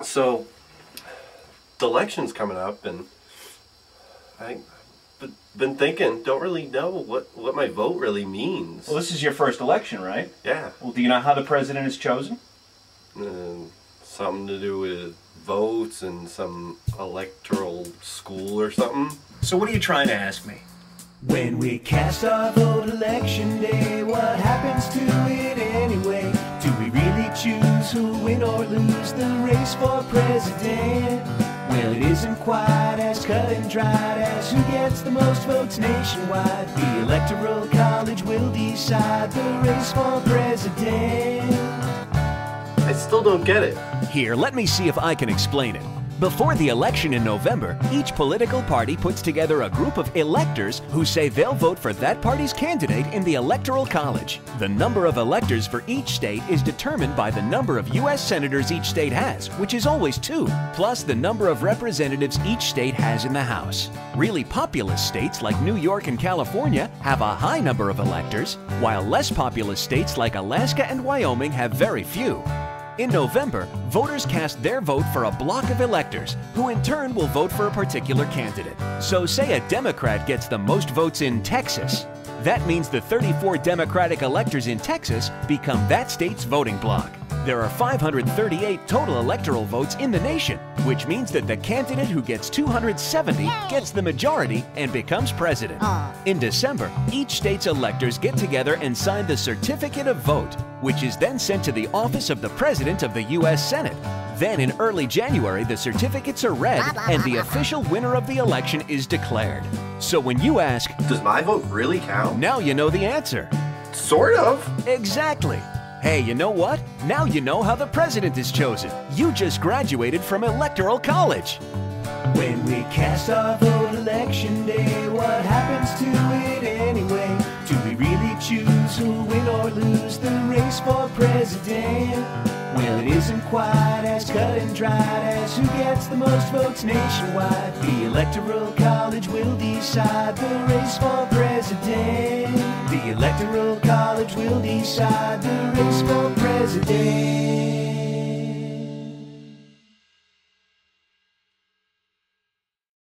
So, the election's coming up, and I've been thinking, don't really know what my vote really means. Well, this is your first election, right? Yeah. Well, do you know how the president is chosen? Something to do with votes and some electoral school or something. So what are you trying to ask me? When we cast our vote election day, what happens to it anyway? Do we really choose who'll win or lose the race for president? Well, it isn't quite as cut and dried as who gets the most votes nationwide. The Electoral College will decide the race for president. I still don't get it. Here, let me see if I can explain it. Before the election in November, each political party puts together a group of electors who say they'll vote for that party's candidate in the Electoral College. The number of electors for each state is determined by the number of U.S. senators each state has, which is always 2, plus the number of representatives each state has in the House. Really populous states like New York and California have a high number of electors, while less populous states like Alaska and Wyoming have very few. In November, voters cast their vote for a block of electors, who in turn will vote for a particular candidate. So say a Democrat gets the most votes in Texas. That means the 34 Democratic electors in Texas become that state's voting bloc. There are 538 total electoral votes in the nation, which means that the candidate who gets 270 gets the majority and becomes president. In December, each state's electors get together and sign the Certificate of Vote, which is then sent to the office of the President of the U.S. Senate. Then in early January, the certificates are read and the official winner of the election is declared. So when you ask, does my vote really count? Now you know the answer. Sort of. Exactly. Hey, you know what? Now you know how the president is chosen. You just graduated from Electoral College. When we cast our vote election day, what happens to it anyway? Do we really choose who'll win or lose the race for president? Well, it isn't quite as cut and dried as who gets the most votes nationwide. The Electoral College will decide the race for president. The Electoral College will decide the race for president.